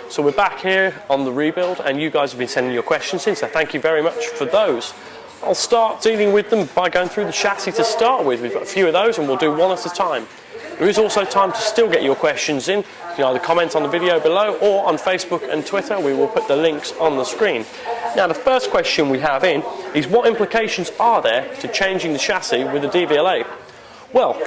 So we're back here on the rebuild, and you guys have been sending your questions in, so thank you very much for those. I'll start dealing with them by going through the chassis to start with. We've got a few of those and we'll do one at a time. There is also time to still get your questions in. You can either comment on the video below or on Facebook and Twitter. We will put the links on the screen. Now, the first question we have in is, what implications are there to changing the chassis with a DVLA? Well,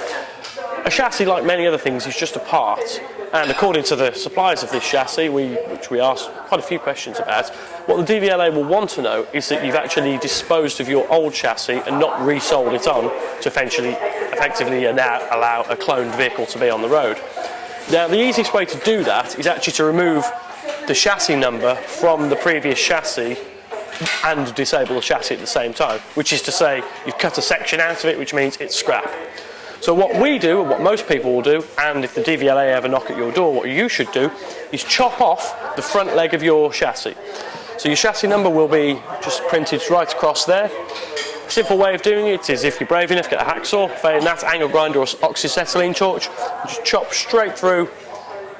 a chassis, like many other things, is just a part. And according to the suppliers of this chassis, which we asked quite a few questions about, what the DVLA will want to know is that you've actually disposed of your old chassis and not resold it on to effectively allow a cloned vehicle to be on the road. Now, the easiest way to do that is actually to remove the chassis number from the previous chassis and disable the chassis at the same time, which is to say you've cut a section out of it, which means it's scrap. So what we do, and what most people will do, and if the DVLA ever knock at your door, what you should do is chop off the front leg of your chassis. So your chassis number will be just printed right across there. Simple way of doing it is, if you're brave enough, get a hacksaw, failing that, angle grinder or oxyacetylene torch, just chop straight through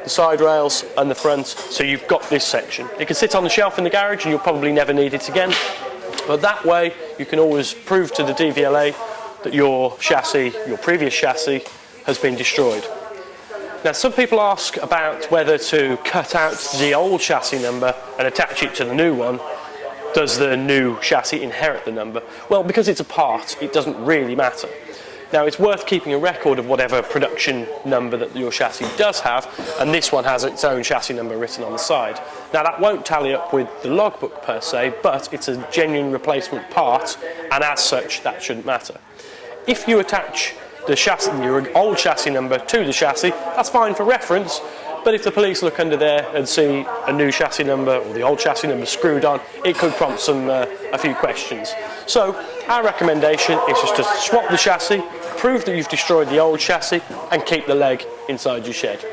the side rails and the front, so you've got this section. It can sit on the shelf in the garage and you'll probably never need it again, but that way you can always prove to the DVLA that your chassis, your previous chassis, has been destroyed. Now, some people ask about whether to cut out the old chassis number and attach it to the new one. Does the new chassis inherit the number? Well, because it's a part, it doesn't really matter. Now, it's worth keeping a record of whatever production number that your chassis does have, and this one has its own chassis number written on the side. Now, that won't tally up with the logbook per se, but it's a genuine replacement part, and as such, that shouldn't matter. If you attach the chassis, your old chassis number to the chassis, that's fine for reference, but if the police look under there and see a new chassis number or the old chassis number screwed on, it could prompt a few questions. So our recommendation is just to swap the chassis, prove that you've destroyed the old chassis, and keep the leg inside your shed.